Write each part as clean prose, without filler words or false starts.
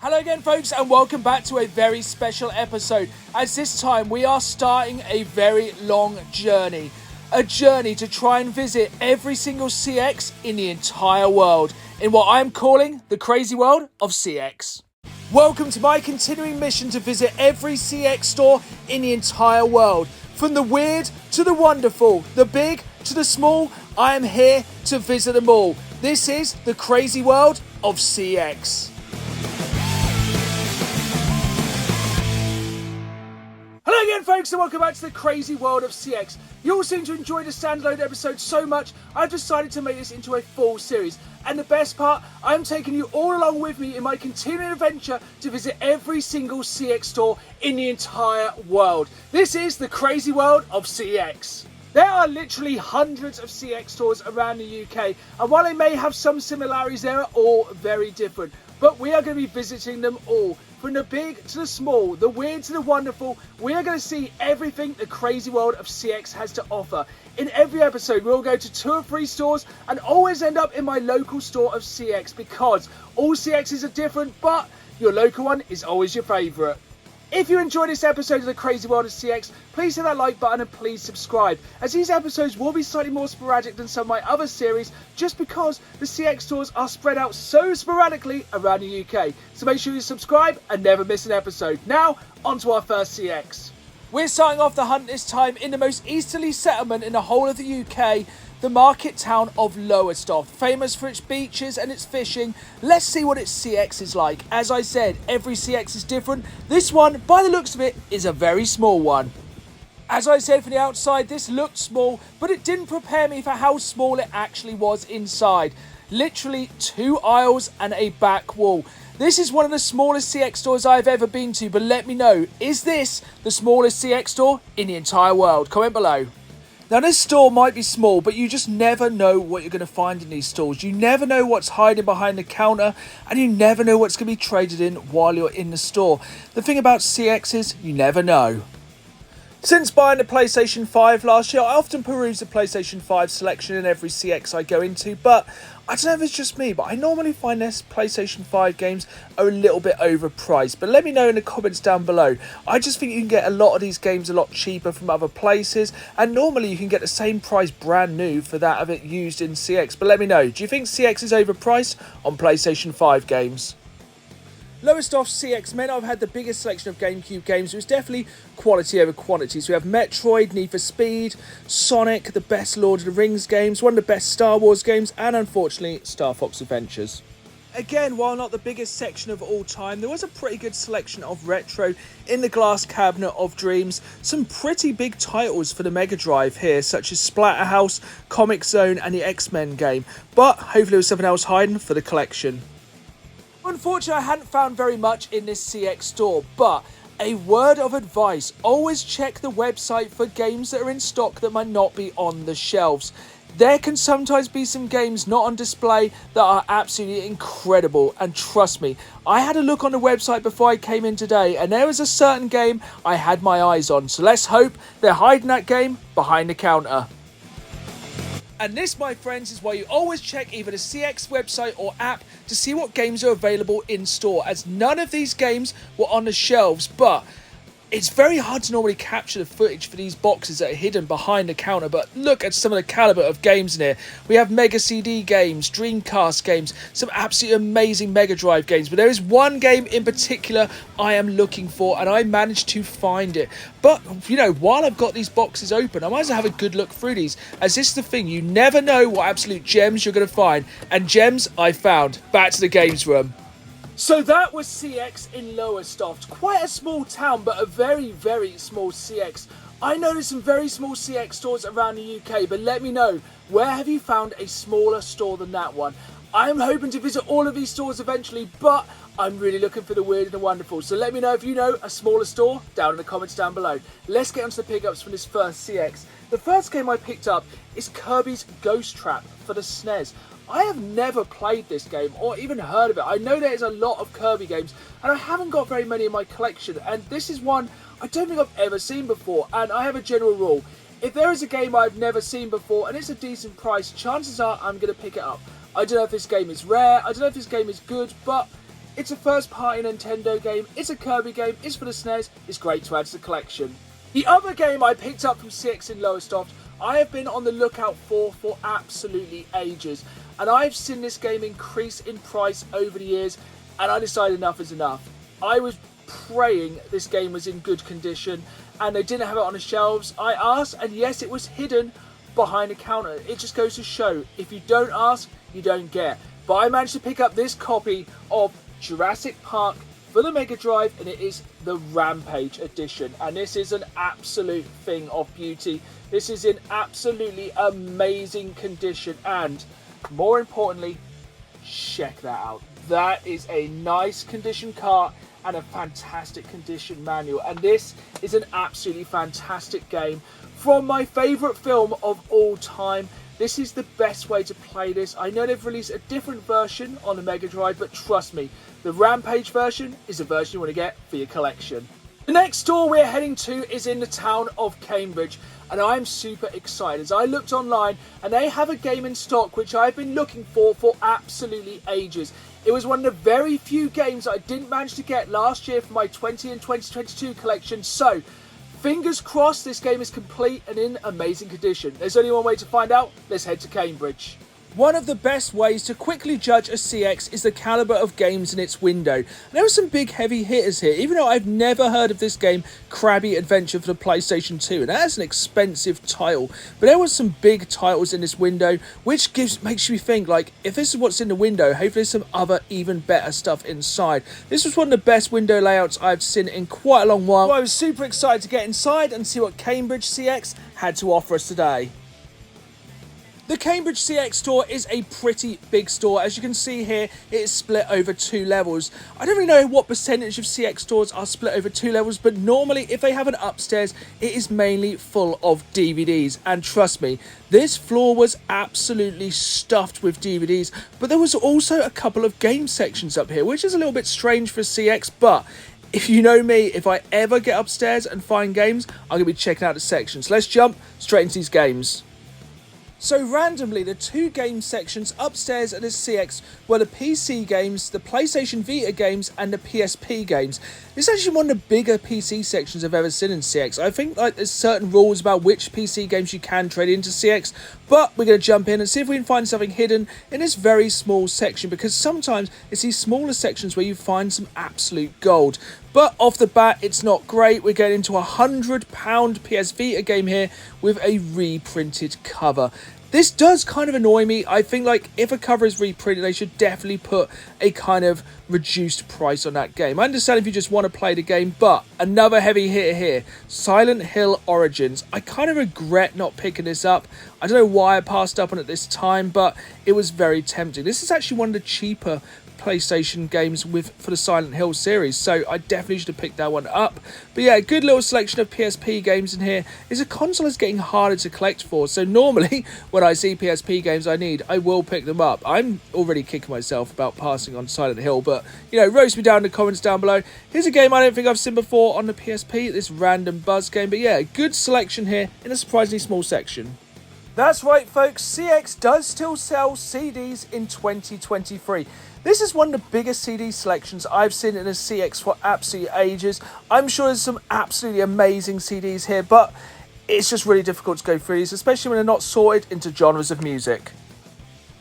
Hello again folks and welcome back to a very special episode, as this time we are starting a very long journey. A journey to try and visit every single CX in the entire world, in what I am calling the crazy world of CX. Welcome to my continuing mission to visit every CX store in the entire world. From the weird to the wonderful, the big to the small, I am here to visit them all. This is the crazy world of CX. Hello again folks and welcome back to the crazy world of CX. You all seem to enjoy the standalone episode so much, I've decided to make this into a full series. And the best part, I'm taking you all along with me in my continuing adventure to visit every single CX store in the entire world. This is the crazy world of CX. There are literally hundreds of CX stores around the UK, and while they may have some similarities, they are all very different. But we are going to be visiting them all. From the big to the small, the weird to the wonderful, we are going to see everything the crazy world of CX has to offer. In every episode, we'll go to 2 or 3 stores and always end up in my local store of CX, because all CXs are different, but your local one is always your favourite. If you enjoyed this episode of the crazy world of CX, please hit that like button and please subscribe, as these episodes will be slightly more sporadic than some of my other series, just because the CX stores are spread out so sporadically around the UK. So make sure you subscribe and never miss an episode. Now, on to our first CX. We're starting off the hunt this time in the most easterly settlement in the whole of the UK, the market town of Lowestoft, famous for its beaches and its fishing. Let's see what its CX is like. As I said, every CX is different. This one, by the looks of it, is a very small one. As I said from the outside, this looked small, but it didn't prepare me for how small it actually was inside. Literally 2 aisles and a back wall. This is one of the smallest CX stores I've ever been to, but let me know, is this the smallest CX store in the entire world? Comment below. Now this store might be small, but you just never know what you're going to find in these stores. You never know what's hiding behind the counter, and you never know what's going to be traded in while you're in the store. The thing about CX is you never know. Since buying the PlayStation 5 last year, I often peruse the PlayStation 5 selection in every CX I go into, but I don't know if it's just me, but I normally find this PlayStation 5 games are a little bit overpriced. But let me know in the comments down below. I just think you can get a lot of these games a lot cheaper from other places, and normally you can get the same price brand new for that of it used in CX. But let me know, do you think CX is overpriced on PlayStation 5 games? Lowestoft CX may not have had the biggest selection of GameCube games, but it's definitely quality over quantity. So we have Metroid, Need for Speed, Sonic, the best Lord of the Rings games, one of the best Star Wars games, and unfortunately Star Fox Adventures. Again, while not the biggest section of all time, there was a pretty good selection of retro in the glass cabinet of dreams. Some pretty big titles for the Mega Drive here, such as Splatterhouse, Comic Zone, and the X-Men game. But hopefully there was something else hiding for the collection. Unfortunately, I hadn't found very much in this CX store, but a word of advice, always check the website for games that are in stock that might not be on the shelves. There can sometimes be some games not on display that are absolutely incredible, and trust me, I had a look on the website before I came in today, and there was a certain game I had my eyes on, so let's hope they're hiding that game behind the counter. And this, my friends, is why you always check either the CX website or app to see what games are available in store, as none of these games were on the shelves, but it's very hard to normally capture the footage for these boxes that are hidden behind the counter. But look at some of the caliber of games in here. We have Mega CD games, Dreamcast games, some absolutely amazing Mega Drive games. But there is one game in particular I am looking for, and I managed to find it. But, you know, while I've got these boxes open, I might as well have a good look through these, as this is the thing, you never know what absolute gems you're going to find. And gems I found. Back to the games room. So that was CX in Lowestoft. Quite a small town, but a very, very small CX. I know there's some very small CX stores around the UK, but let me know, where have you found a smaller store than that one? I'm hoping to visit all of these stores eventually, but I'm really looking for the weird and the wonderful. So let me know if you know a smaller store down in the comments down below. Let's get onto the pickups from this first CX. The first game I picked up is Kirby's Ghost Trap for the SNES. I have never played this game or even heard of it. I know there's a lot of Kirby games and I haven't got very many in my collection, and this is one I don't think I've ever seen before. And I have a general rule, if there is a game I've never seen before and it's a decent price, chances are I'm going to pick it up. I don't know if this game is rare, I don't know if this game is good, but It's a first-party Nintendo game, it's a Kirby game, it's for the SNES, it's great to add to the collection. The other game I picked up from CEX in Lowestoft, I have been on the lookout for absolutely ages, and I've seen this game increase in price over the years, and I decided enough is enough. I was praying this game was in good condition, and they didn't have it on the shelves. I asked, and yes, it was hidden behind the counter. It just goes to show, if you don't ask, you don't get. But I managed to pick up this copy of Jurassic Park for the Mega Drive, and it is the Rampage edition, and this is an absolute thing of beauty. This is in absolutely amazing condition, and more importantly, check that out. That is a nice condition cart and a fantastic condition manual, and this is an absolutely fantastic game from my favourite film of all time. This is the best way to play this. I know they've released a different version on the Mega Drive, but trust me, the Rampage version is the version you want to get for your collection. The next store we're heading to is in the town of Cambridge, and I'm super excited as I looked online and they have a game in stock which I've been looking for absolutely ages. It was one of the very few games I didn't manage to get last year for my 20 and 2022 collection, so fingers crossed this game is complete and in amazing condition. There's only one way to find out. Let's head to Cambridge. One of the best ways to quickly judge a CEX is the calibre of games in its window. And there were some big heavy hitters here, even though I've never heard of this game, Krabby Adventure for the PlayStation 2, and that's an expensive title. But there were some big titles in this window, which makes you think, like, if this is what's in the window, hopefully there's some other even better stuff inside. This was one of the best window layouts I've seen in quite a long while. So I was super excited to get inside and see what Cambridge CEX had to offer us today. The Cambridge CEX store is a pretty big store. As you can see here, it is split over 2 levels. I don't really know what percentage of CEX stores are split over 2 levels, but normally if they have an upstairs, it is mainly full of DVDs. And trust me, this floor was absolutely stuffed with DVDs, but there was also a couple of game sections up here, which is a little bit strange for CEX, but if you know me, if I ever get upstairs and find games, I'm going to be checking out the sections. Let's jump straight into these games. So randomly, the 2 game sections upstairs at the CEX were the PC games, the PlayStation Vita games, and the PSP games. This is actually one of the bigger PC sections I've ever seen in CEX. I think there's certain rules about which PC games you can trade into CEX, but we're going to jump in and see if we can find something hidden in this very small section, because sometimes it's these smaller sections where you find some absolute gold. But off the bat, it's not great. We're getting into a £100 PS Vita game here with a reprinted cover. This does kind of annoy me. I think, like, if a cover is reprinted, they should definitely put a kind of reduced price on that game. I understand if you just want to play the game, but another heavy hitter here, Silent Hill Origins. I kind of regret not picking this up. I don't know why I passed up on it this time, but it was very tempting. This is actually one of the cheaper PlayStation games for the Silent Hill series, so I definitely should have picked that one up. But yeah, a good little selection of PSP games in here. Is a console is getting harder to collect for, so normally when I see PSP games I need, I will pick them up. I'm already kicking myself about passing on Silent Hill, but you know, roast me down in the comments down below. Here's a game I don't think I've seen before on the PSP, this random Buzz game, but yeah, good selection here in a surprisingly small section. That's right, folks, CEX does still sell CDs in 2023. This is one of the biggest CD selections I've seen in a CEX for absolutely ages. I'm sure there's some absolutely amazing CDs here, but it's just really difficult to go through these, especially when they're not sorted into genres of music.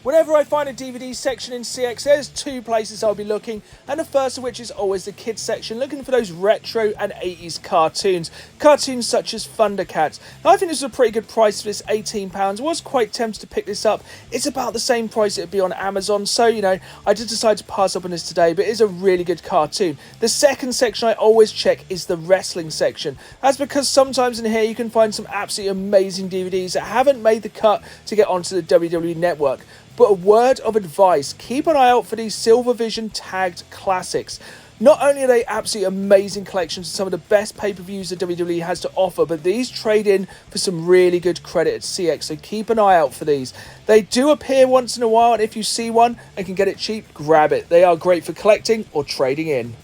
Whenever I find a DVD section in CEX, there's 2 places I'll be looking, and the first of which is always the kids section, looking for those retro and 80s cartoons. Cartoons such as Thundercats. Now, I think this is a pretty good price for this, £18. I was quite tempted to pick this up. It's about the same price it would be on Amazon, so, you know, I did decide to pass up on this today, but it is a really good cartoon. The second section I always check is the wrestling section. That's because sometimes in here you can find some absolutely amazing DVDs that haven't made the cut to get onto the WWE network. But a word of advice, keep an eye out for these Silvervision tagged classics. Not only are they absolutely amazing collections of some of the best pay-per-views that WWE has to offer, but these trade in for some really good credit at CEX, so keep an eye out for these. They do appear once in a while, and if you see one and can get it cheap, grab it. They are great for collecting or trading in.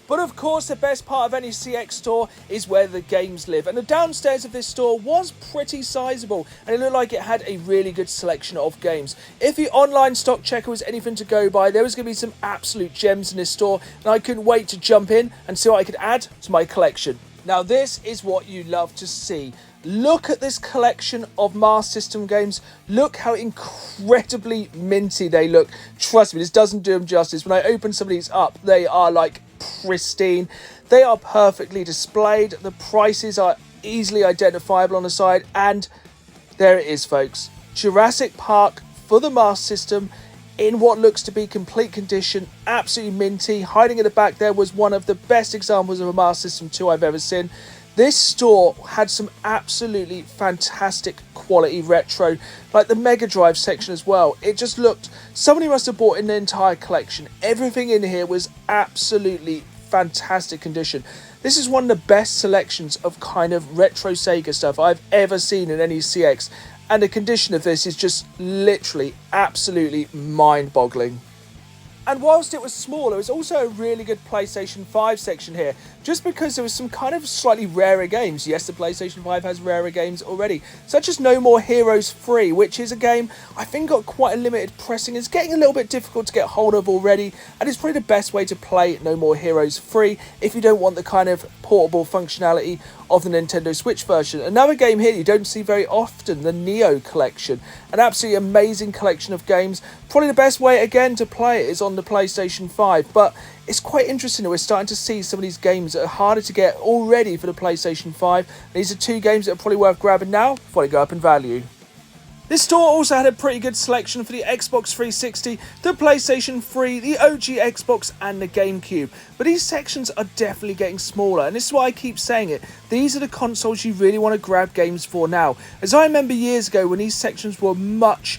But of course, the best part of any CX store is where the games live. And the downstairs of this store was pretty sizable, and it looked like it had a really good selection of games. If the online stock checker was anything to go by, there was going to be some absolute gems in this store, and I couldn't wait to jump in and see what I could add to my collection. Now, this is what you love to see. Look at this collection of Master System games. Look how incredibly minty they look. Trust me, this doesn't do them justice. When I open some of these up, they are like pristine. They are perfectly displayed. The prices are easily identifiable on the side. And there it is, folks. Jurassic Park for the Master System in what looks to be complete condition. Absolutely minty. Hiding at the back there was one of the best examples of a Master System 2 I've ever seen. This store had some absolutely fantastic quality retro, like the Mega Drive section as well. It just looked, somebody must have bought in the entire collection. Everything in here was absolutely fantastic condition. This is one of the best selections of kind of retro Sega stuff I've ever seen in any CX. And the condition of this is just literally absolutely mind-boggling. And whilst it was small, there was also a really good PlayStation 5 section here, just because there was some kind of slightly rarer games. Yes, the PlayStation 5 has rarer games already, such as No More Heroes 3, which is a game I think got quite a limited pressing. It's getting a little bit difficult to get hold of already, and it's probably the best way to play No More Heroes 3 if you don't want the kind of portable functionality of the Nintendo Switch version. Another game here you don't see very often, the Neo collection. An absolutely amazing collection of games. Probably the best way again to play it is on the PlayStation 5, but it's quite interesting that we're starting to see some of these games that are harder to get already for the PlayStation 5. These are two games that are probably worth grabbing now before they go up in value. This store also had a pretty good selection for the Xbox 360, the PlayStation 3, the OG Xbox and the GameCube. But these sections are definitely getting smaller, and this is why I keep saying it. These are the consoles you really want to grab games for now. As I remember years ago when these sections were much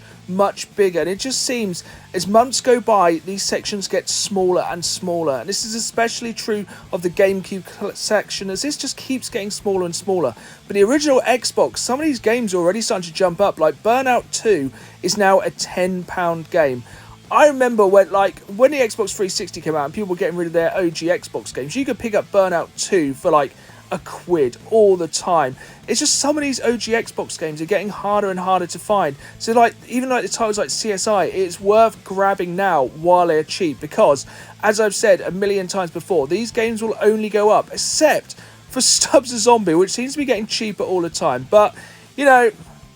bigger, and it just seems as months go by these sections get smaller and smaller, and this is especially true of the GameCube section, as this just keeps getting smaller and smaller. But the original Xbox, some of these games are already starting to jump up, like Burnout 2 is now a £10 game. I remember when the Xbox 360 came out and people were getting rid of their OG Xbox games, you could pick up Burnout 2 for like £1 all the time. It's just some of these OG Xbox games are getting harder and harder to find. So even the titles like CSI, it's worth grabbing now while they're cheap, because as I've said a million times before, these games will only go up, except for Stubbs the Zombie, which seems to be getting cheaper all the time. But you know,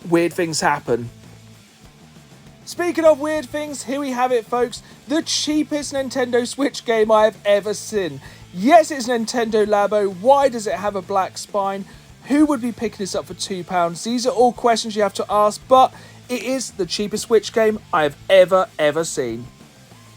weird things happen. Speaking of weird things, here we have it, folks. The cheapest Nintendo Switch game I have ever seen. Yes, it's Nintendo Labo. Why does it have a black spine? Who would be picking this up for £2? These are all questions you have to ask, but it is the cheapest Switch game I have ever seen.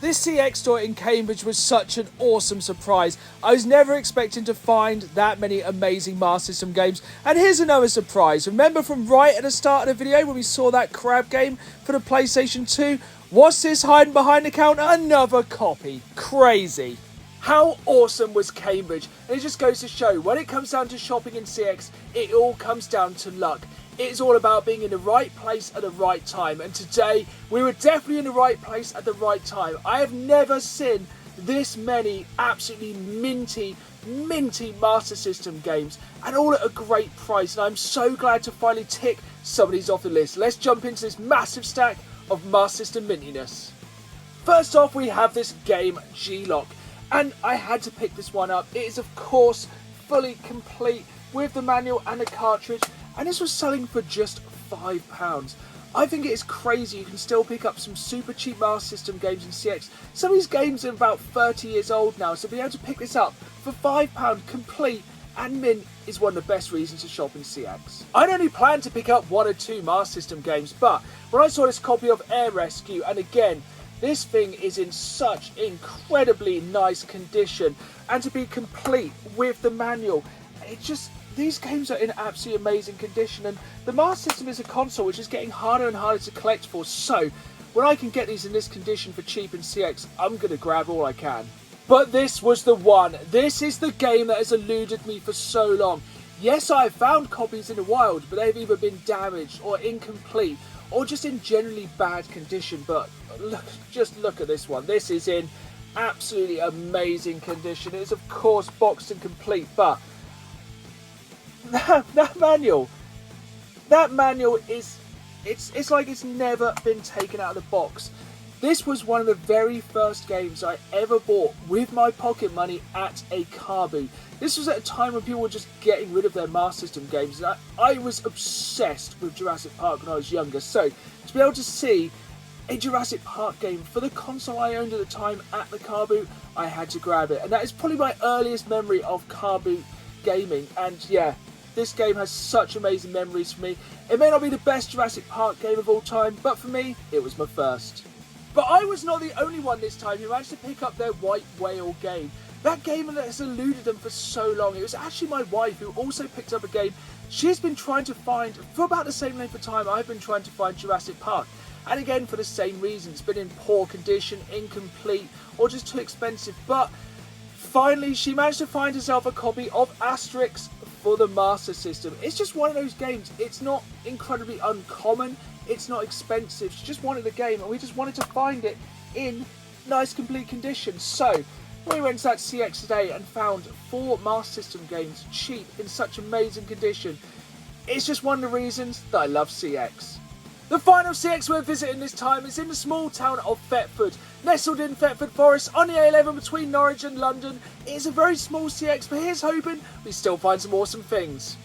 This CEX store in Cambridge was such an awesome surprise. I was never expecting to find that many amazing Master System games. And here's another surprise. Remember from right at the start of the video when we saw that crab game for the PlayStation 2? What's this hiding behind the counter? Another copy. Crazy. How awesome was Cambridge? And it just goes to show, when it comes down to shopping in CX, it all comes down to luck. It's all about being in the right place at the right time. And today, we were definitely in the right place at the right time. I have never seen this many absolutely minty Master System games, and all at a great price. And I'm so glad to finally tick some of these off the list. Let's jump into this massive stack of Master System mintiness. First off, we have this game G-Lock. And I had to pick this one up. It is, of course, fully complete with the manual and the cartridge. And this was selling for just £5. I think it is crazy you can still pick up some super cheap Master System games in CX. Some of these games are about 30 years old now, so being able to pick this up for £5 complete and mint is one of the best reasons to shop in CX. I'd only planned to pick up 1 or 2 Master System games, but when I saw this copy of Air Rescue, and again, this thing is in such incredibly nice condition, and to be complete with the manual, these games are in absolutely amazing condition. And the Master System is a console which is getting harder and harder to collect for, so when I can get these in this condition for cheap in CX, I'm going to grab all I can. But this was the one. This is the game that has eluded me for so long. Yes, I have found copies in the wild, but they've either been damaged or incomplete, or just in generally bad condition. But just look at this one. This is in absolutely amazing condition. It is of course boxed and complete, but that manual is, it's like it's never been taken out of the box. This was one of the very first games I ever bought with my pocket money at a car boot. This was at a time when people were just getting rid of their Master System games, and I was obsessed with Jurassic Park when I was younger. So to be able to see a Jurassic Park game for the console I owned at the time at the car boot, I had to grab it. And that is probably my earliest memory of car boot gaming. And yeah, this game has such amazing memories for me. It may not be the best Jurassic Park game of all time, but for me, it was my first. But I was not the only one this time who managed to pick up their White Whale game. That game that has eluded them for so long. It was actually my wife who also picked up a game she's been trying to find for about the same length of time I've been trying to find Jurassic Park. And again, for the same reason, it's been in poor condition, incomplete, or just too expensive. But finally, she managed to find herself a copy of Asterix for the Master System. It's just one of those games. It's not incredibly uncommon. It's not expensive. She just wanted the game, and we just wanted to find it in nice, complete condition. So we went to that CEX today and found 4 Master System games cheap in such amazing condition. It's just one of the reasons that I love CEX. The final CEX we're visiting this time is in the small town of Thetford. Nestled in Thetford Forest on the A11 between Norwich and London. It is a very small CEX, but here's hoping we still find some awesome things.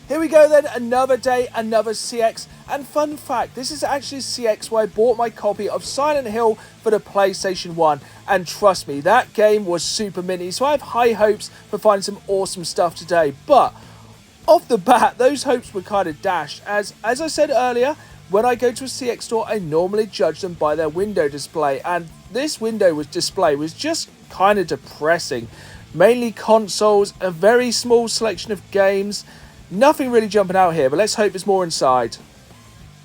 Here we go then, another day, another CEX. And fun fact, this is actually a CEX where I bought my copy of Silent Hill for the PlayStation 1. And trust me, that game was super minty, so I have high hopes for finding some awesome stuff today. But off the bat, those hopes were kind of dashed. As I said earlier, when I go to a CEX store, I normally judge them by their window display. And this window display was just kind of depressing. Mainly consoles, a very small selection of games. Nothing really jumping out here, but let's hope there's more inside.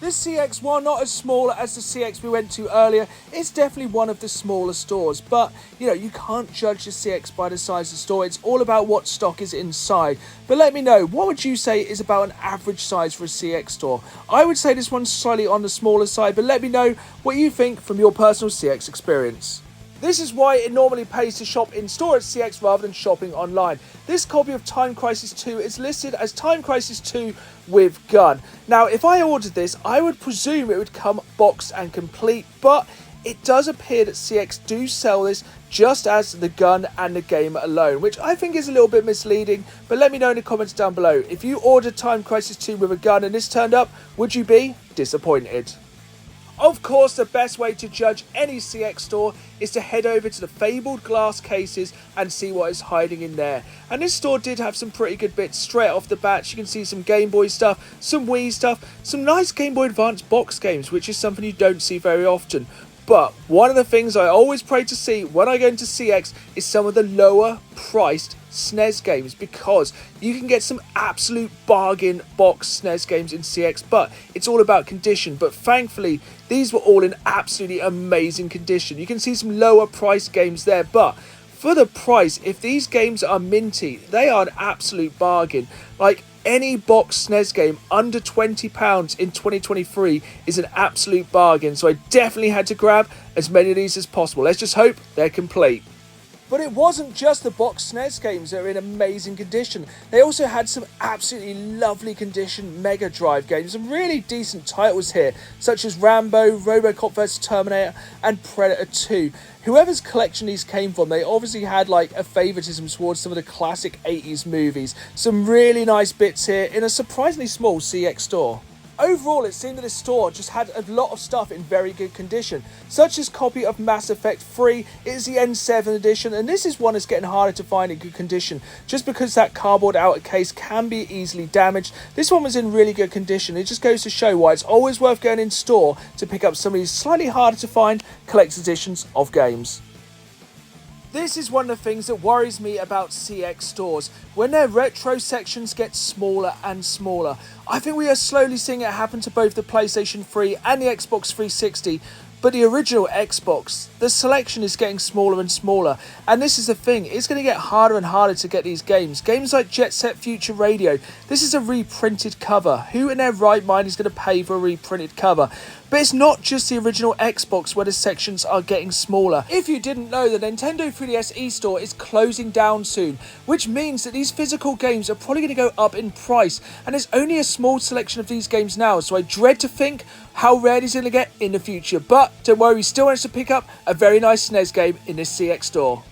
This CEX, while not as small as the CEX we went to earlier, is definitely one of the smaller stores. But, you know, you can't judge the CEX by the size of the store. It's all about what stock is inside. But let me know, what would you say is about an average size for a CEX store? I would say this one's slightly on the smaller side, but let me know what you think from your personal CEX experience. This is why it normally pays to shop in store at CEX rather than shopping online. This copy of Time Crisis 2 is listed as Time Crisis 2 with gun. Now, if I ordered this, I would presume it would come boxed and complete, but it does appear that CEX do sell this just as the gun and the game alone, which I think is a little bit misleading, but let me know in the comments down below. If you ordered Time Crisis 2 with a gun and this turned up, would you be disappointed? Of course, the best way to judge any CEX store is to head over to the fabled glass cases and see what is hiding in there. And this store did have some pretty good bits straight off the bat. You can see some Game Boy stuff, some Wii stuff, some nice Game Boy Advance box games, which is something you don't see very often. But one of the things I always pray to see when I go into CEX is some of the lower priced SNES games, because you can get some absolute bargain box SNES games in CEX, but it's all about condition. But thankfully, these were all in absolutely amazing condition. You can see some lower priced games there, but for the price, if these games are minty, they are an absolute bargain. Like, any box SNES game under £20 in 2023 is an absolute bargain. So I definitely had to grab as many of these as possible. Let's just hope they're complete. But it wasn't just the box SNES games that are in amazing condition. They also had some absolutely lovely condition Mega Drive games. Some really decent titles here, such as Rambo, Robocop vs Terminator, and Predator 2. Whoever's collection these came from, they obviously had like a favoritism towards some of the classic 80s movies. Some really nice bits here in a surprisingly small CEX store. Overall, it seemed that this store just had a lot of stuff in very good condition, such as copy of Mass Effect 3. It is the N7 edition, and this is one that's getting harder to find in good condition, just because that cardboard outer case can be easily damaged. This one was in really good condition. It just goes to show why it's always worth going in store to pick up some of these slightly harder to find collector's editions of games. This is one of the things that worries me about CEX stores, when their retro sections get smaller and smaller. I think we are slowly seeing it happen to both the PlayStation 3 and the Xbox 360, But the original Xbox, the selection is getting smaller and smaller. And this is the thing, it's going to get harder and harder to get these games. Games like Jet Set Future Radio, this is a reprinted cover. Who in their right mind is going to pay for a reprinted cover? But it's not just the original Xbox where the sections are getting smaller. If you didn't know, the Nintendo 3DS eStore is closing down soon, which means that these physical games are probably going to go up in price, and there's only a small selection of these games now, so I dread to think how rare these are going to get in the future. But don't worry, we still managed to pick up a very nice SNES game in this CEX store.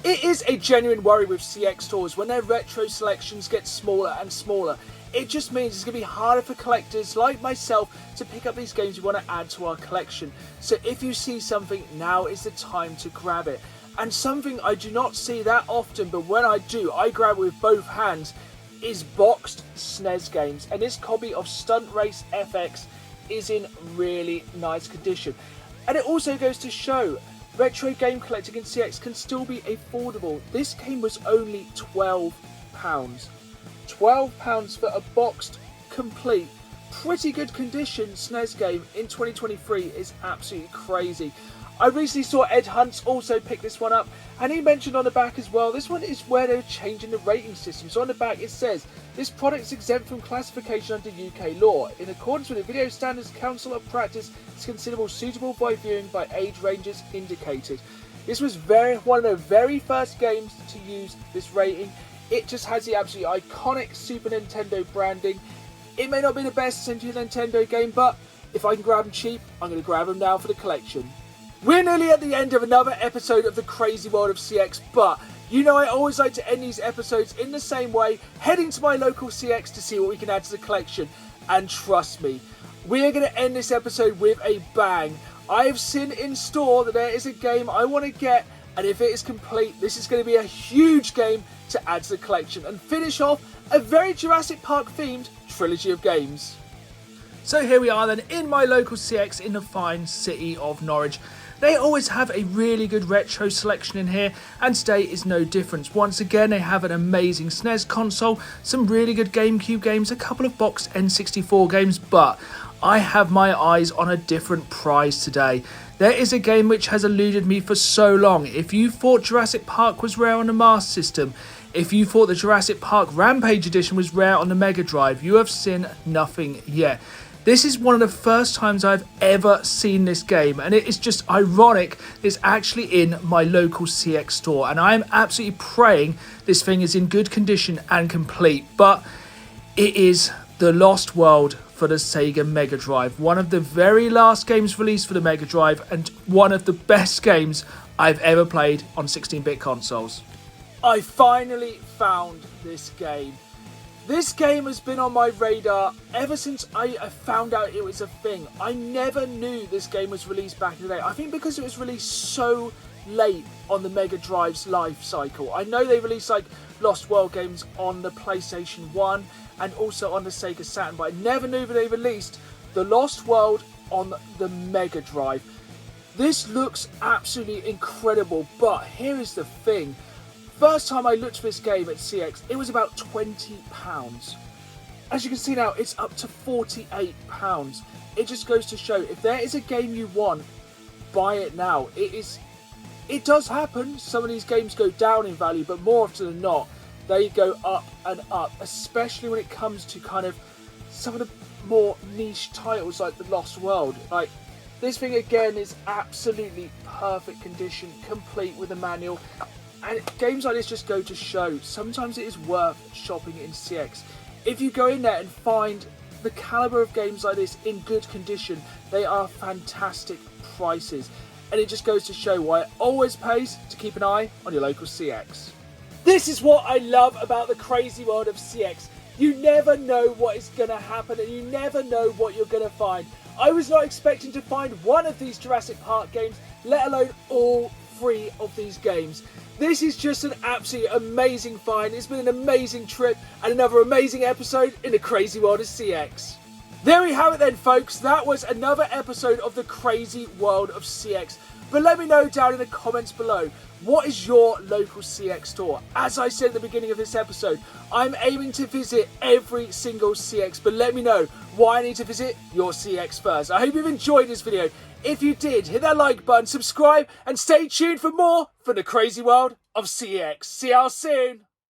It is a genuine worry with CEX stores when their retro selections get smaller and smaller. It just means it's going to be harder for collectors like myself to pick up these games we want to add to our collection. So if you see something, now is the time to grab it. And something I do not see that often, but when I do, I grab it with both hands, is boxed SNES games. And this copy of Stunt Race FX is in really nice condition. And it also goes to show retro game collecting in CEX can still be affordable. This game was only £12. £12 for a boxed, complete, pretty good condition SNES game in 2023 is absolutely crazy. I recently saw Ed Hunt's also pick this one up, and he mentioned on the back as well, this one is where they're changing the rating system. So on the back it says, this product is exempt from classification under UK law. In accordance with the Video Standards Council of Practice, it's considered suitable by viewing by age ranges indicated. This was one of the very first games to use this rating. It just has the absolutely iconic Super Nintendo branding. It may not be the best Super Nintendo game, but if I can grab them cheap, I'm going to grab them now for the collection. We're nearly at the end of another episode of the crazy world of CEX, but you know I always like to end these episodes in the same way, heading to my local CEX to see what we can add to the collection. And trust me, we are going to end this episode with a bang. I have seen in store that there is a game I want to get, and if it is complete, this is going to be a huge game to add to the collection and finish off a very Jurassic Park themed trilogy of games. So here we are then in my local CEX in the fine city of Norwich. They always have a really good retro selection in here, and today is no different. Once again, they have an amazing SNES console, some really good GameCube games, a couple of boxed N64 games, but I have my eyes on a different prize today. There is a game which has eluded me for so long. If you thought Jurassic Park was rare on the Master System, if you thought the Jurassic Park Rampage Edition was rare on the Mega Drive, you have seen nothing yet. This is one of the first times I've ever seen this game, and it is just ironic it's actually in my local CEX store, and I am absolutely praying this thing is in good condition and complete. But it is The Lost World for the Sega Mega Drive, one of the very last games released for the Mega Drive, and one of the best games I've ever played on 16-bit consoles. I finally found this game. This game has been on my radar ever since I found out it was a thing. I never knew this game was released back in the day. I think because it was released so late on the Mega Drive's life cycle. I know they released like Lost World games on the PlayStation 1 and also on the Sega Saturn, but I never knew that they released The Lost World on the Mega Drive. This looks absolutely incredible, but here is the thing. First time I looked for this game at CEX, it was about £20. As you can see now, it's up to £48. It just goes to show, if there is a game you want, buy it now. It does happen, some of these games go down in value, but more often than not, they go up and up, especially when it comes to kind of some of the more niche titles like The Lost World. Like, this thing again is absolutely perfect condition, complete with a manual. And games like this just go to show, sometimes it is worth shopping in CEX. If you go in there and find the calibre of games like this in good condition, they are fantastic prices. And it just goes to show why it always pays to keep an eye on your local CEX. This is what I love about the crazy world of CEX. You never know what is going to happen, and you never know what you're going to find. I was not expecting to find one of these Jurassic Park games, let alone all 3 of these games. This is just an absolutely amazing find. It's been an amazing trip and another amazing episode in the crazy world of CEX. There we have it then, folks. That was another episode of the crazy world of CEX. But let me know down in the comments below, what is your local CX store? As I said at the beginning of this episode, I'm aiming to visit every single CX, but let me know why I need to visit your CX first. I hope you've enjoyed this video. If you did, hit that like button, subscribe, and stay tuned for more from the crazy world of CX. See y'all soon.